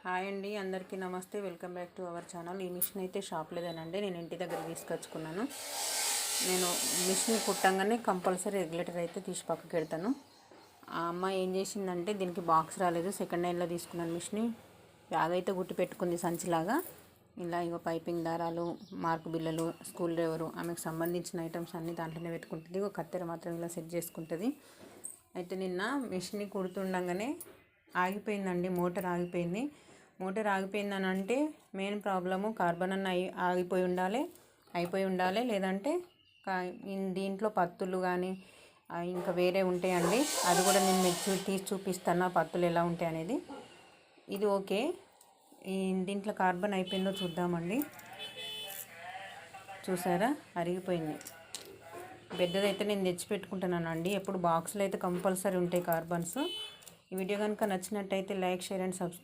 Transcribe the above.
Hi అండి, అందరికీ నమస్తే. Welcome back to our channel. ఈ మిషన్ అయితే షాప్ లేదనండి, నేను ఇంటి దగ్గర తీసుకొచ్చుకున్నాను. నేను మిషన్ కుట్టంగానే కంపల్సరీ రెగ్యులేటర్ అయితే తీసి పక్కకి పెడతాను. ఆ అమ్మాయి ఏం చేసిందంటే దీనికి బాక్స్ రాలేదు, సెకండ్ హ్యాండ్లో తీసుకున్నాను మిషన్. బ్యాగ్ అయితే గుట్టి పెట్టుకుంది సంచిలాగా. ఇలా ఇగో పైపింగ్ దారాలు, మార్కు బిల్లలు, స్కూల్ డ్రైవరు, ఆమెకు సంబంధించిన ఐటమ్స్ అన్నీ దాంట్లోనే పెట్టుకుంటుంది. ఒక కత్తెర మాత్రం ఇలా సెట్ చేసుకుంటుంది. అయితే నిన్న మిషన్ కుడుతుండగానే ఆగిపోయిందండి, మోటార్ ఆగిపోయింది. మోటార్ ఆగిపోయిందని అంటే మెయిన్ ప్రాబ్లము కార్బన్ అన్న అయిపోయి ఉండాలి, లేదంటే దీంట్లో పత్తులు కానీ ఇంకా వేరే ఉంటాయండి. అది కూడా నేను మీకు తీసి చూపిస్తాను, పత్తులు ఎలా ఉంటాయి అనేది. ఇది ఓకే, దీంట్లో కార్బన్ అయిపోయిందో చూద్దామండి. చూసారా, అరిగిపోయింది. పెద్దదైతే నేను తెచ్చి పెట్టుకుంటున్నానండి. ఎప్పుడు బాక్సులు అయితే కంపల్సరీ ఉంటాయి కార్బన్స్. ఈ వీడియో కనుక నచ్చినట్టయితే లైక్, షేర్ అండ్ సబ్స్క్రైబ్.